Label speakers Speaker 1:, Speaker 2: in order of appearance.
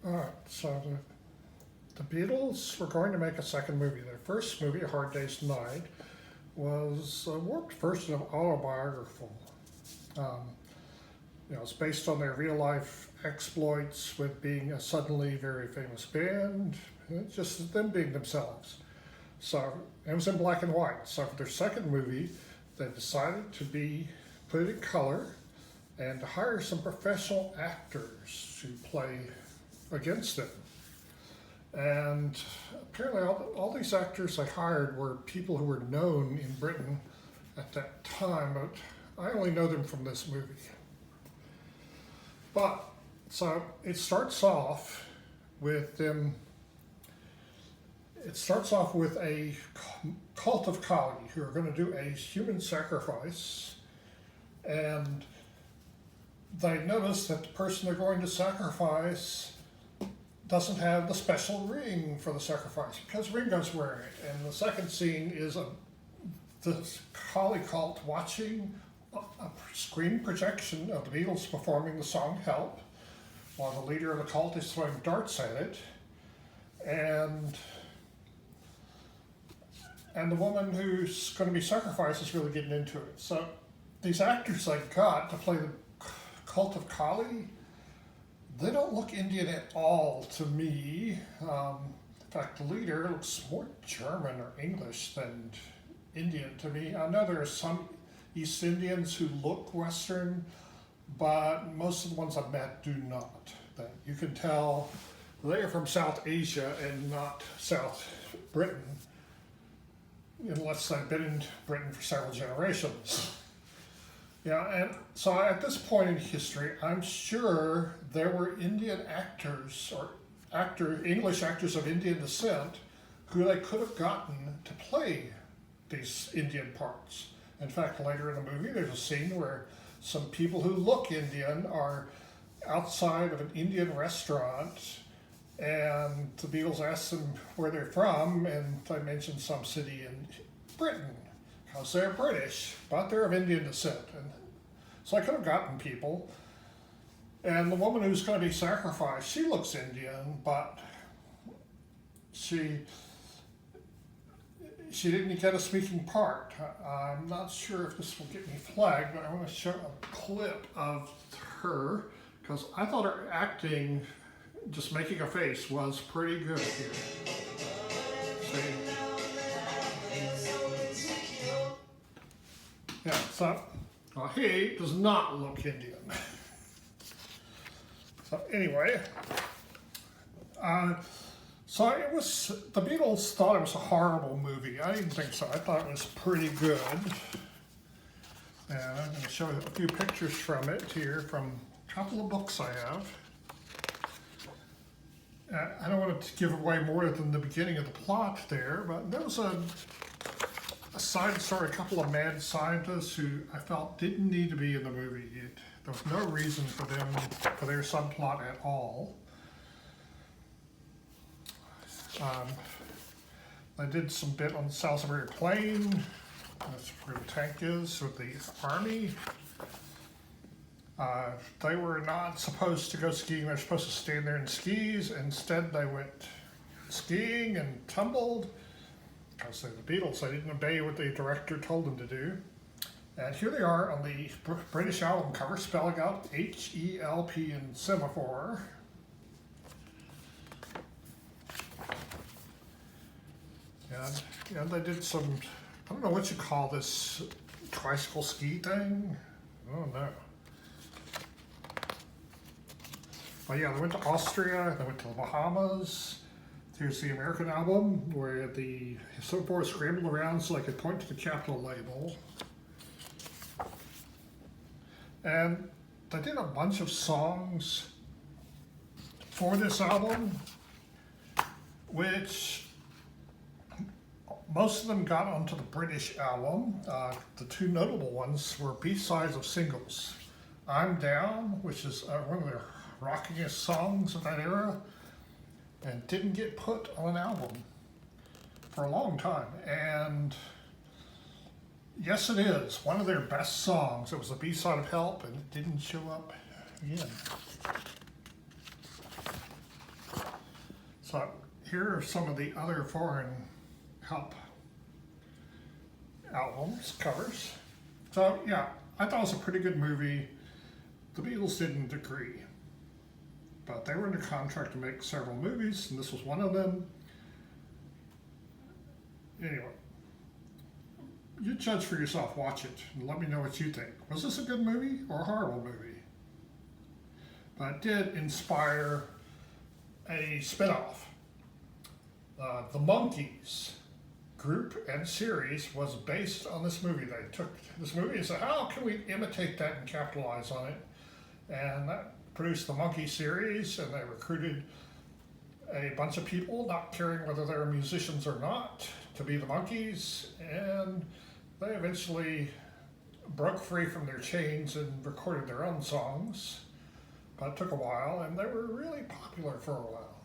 Speaker 1: Alright, so the Beatles were going to make a second movie. Their first movie, A Hard Day's Night, was a warped version of autobiographical. Um, it's based on their real life exploits with being a suddenly very famous band, just them being themselves. So it was in black and white. So for their second movie, they decided to put it in color and to hire some professional actors to play against them. And apparently, all these actors they hired were people who were known in Britain at that time, but I only know them from this movie. But so it starts off with them. It starts off with a cult of Kali who are going to do a human sacrifice, and they notice that the person they're going to sacrifice doesn't have the special ring for the sacrifice because Ringo's wearing it. And the second scene is the Kali cult watching a screen projection of the Beatles performing the song Help while the leader of the cult is throwing darts at it. And the woman who's going to be sacrificed is really getting into it. So these actors they got to play the cult of Kali, they don't look Indian at all to me. In fact, the leader looks more German or English than Indian to me. I know there are some East Indians who look Western, but most of the ones I've met do not. That you can tell they are from South Asia and not South Britain, unless they've been in Britain for several generations. Yeah, and so at this point in history, I'm sure there were Indian actors or English actors of Indian descent who they could have gotten to play these Indian parts. In fact, later in the movie, there's a scene where some people who look Indian are outside of an Indian restaurant, and the Beatles ask them where they're from, and they mention some city in Britain, because they're British, but they're of Indian descent. And so I could have gotten people. And the woman who's going to be sacrificed, she looks Indian, but she didn't get a speaking part. I'm not sure if this will get me flagged, but I want to show a clip of her, because I thought her acting, just making a face, was pretty good here. See? Yeah, so he does not look Indian. So anyway, so it was, the Beatles thought it was a horrible movie. I didn't think so. I thought it was pretty good. And I'm going to show you a few pictures from it here from a couple of books I have. I don't want to give away more than the beginning of the plot there, but there was a side story, a couple of mad scientists who I felt didn't need to be in the movie. There was no reason for their subplot at all. They did some bit on the Salisbury Plain. That's where the tank is with the army. They were not supposed to go skiing. They were supposed to stand there in skis. Instead, they went skiing and tumbled. Because they're the Beatles, they didn't obey what the director told them to do. And here they are on the British album cover, spelling out H-E-L-P in semaphore. And they did some, I don't know what you call this, tricycle ski thing? I don't know. But yeah, they went to Austria, they went to the Bahamas. Here's the American album where the semaphore scrambled around so they could point to the Capitol label. And they did a bunch of songs for this album, which most of them got onto the British album. The two notable ones were B-sides of singles. I'm Down, which is one of their rockingest songs of that era, and didn't get put on an album for a long time. And yes, it is one of their best songs. It was a B-side of Help, and it didn't show up again. So here are some of the other foreign help albums, covers. So yeah, I thought it was a pretty good movie. The Beatles didn't agree, but they were under contract to make several movies, and this was one of them. Anyway, you judge for yourself, watch it, and let me know what you think. Was this a good movie or a horrible movie? But it did inspire a spin-off. The Monkees group and series was based on this movie. They took this movie and said, how can we imitate that and capitalize on it? And that produced the Monkey series, and they recruited a bunch of people, not caring whether they were musicians or not, to be the Monkees, and they eventually broke free from their chains and recorded their own songs. But it took a while, and they were really popular for a while.